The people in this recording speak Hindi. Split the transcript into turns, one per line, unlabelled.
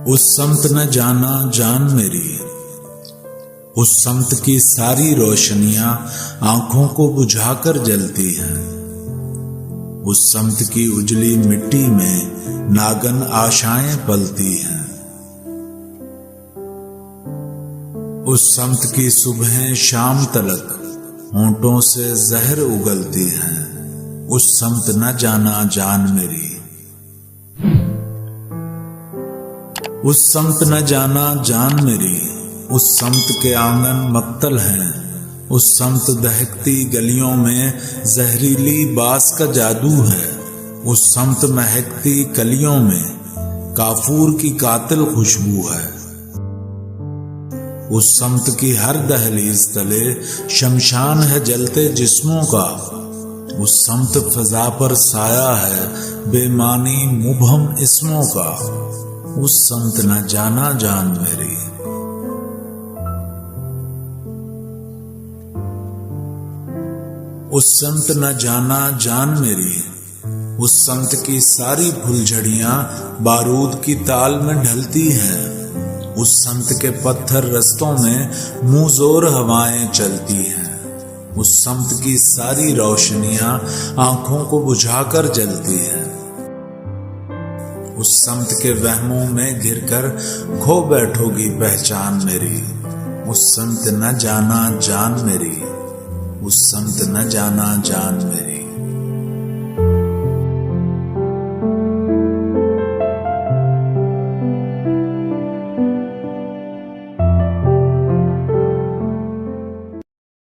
उस संत न जाना जान मेरी, उस संत की सारी रोशनियां आंखों को बुझाकर जलती हैं। उस संत की उजली मिट्टी में नागन आशाएं पलती हैं। उस संत की सुबह शाम तलक होंठों से जहर उगलती हैं। उस संत न जाना जान मेरी, उस संत न जाना जान मेरी, उस संत के आंगन मक्तल हैं। उस संत दहकती गलियों में जहरीली बास का जादू है। उस संत महकती कलियों में काफूर की कातिल खुशबू है। उस संत की हर दहलीज तले शमशान है जलते जिस्मों का। उस संत फजा पर साया है बेमानी मुबहम इस्मों का। उस संत न जाना जान मेरी। उस संत न जाना जान मेरी, उस संत की सारी फुलझड़ियां बारूद की ताल में ढलती हैं। उस संत के पत्थर रस्तों में मुंह जोर हवाएं चलती हैं। उस संत की सारी रोशनियां आंखों को बुझाकर जलती हैं। उस संत के वहमों में घिरकर खो बैठोगी पहचान मेरी। उस संत न जाना जान मेरी, उस संत न जाना जान मेरी।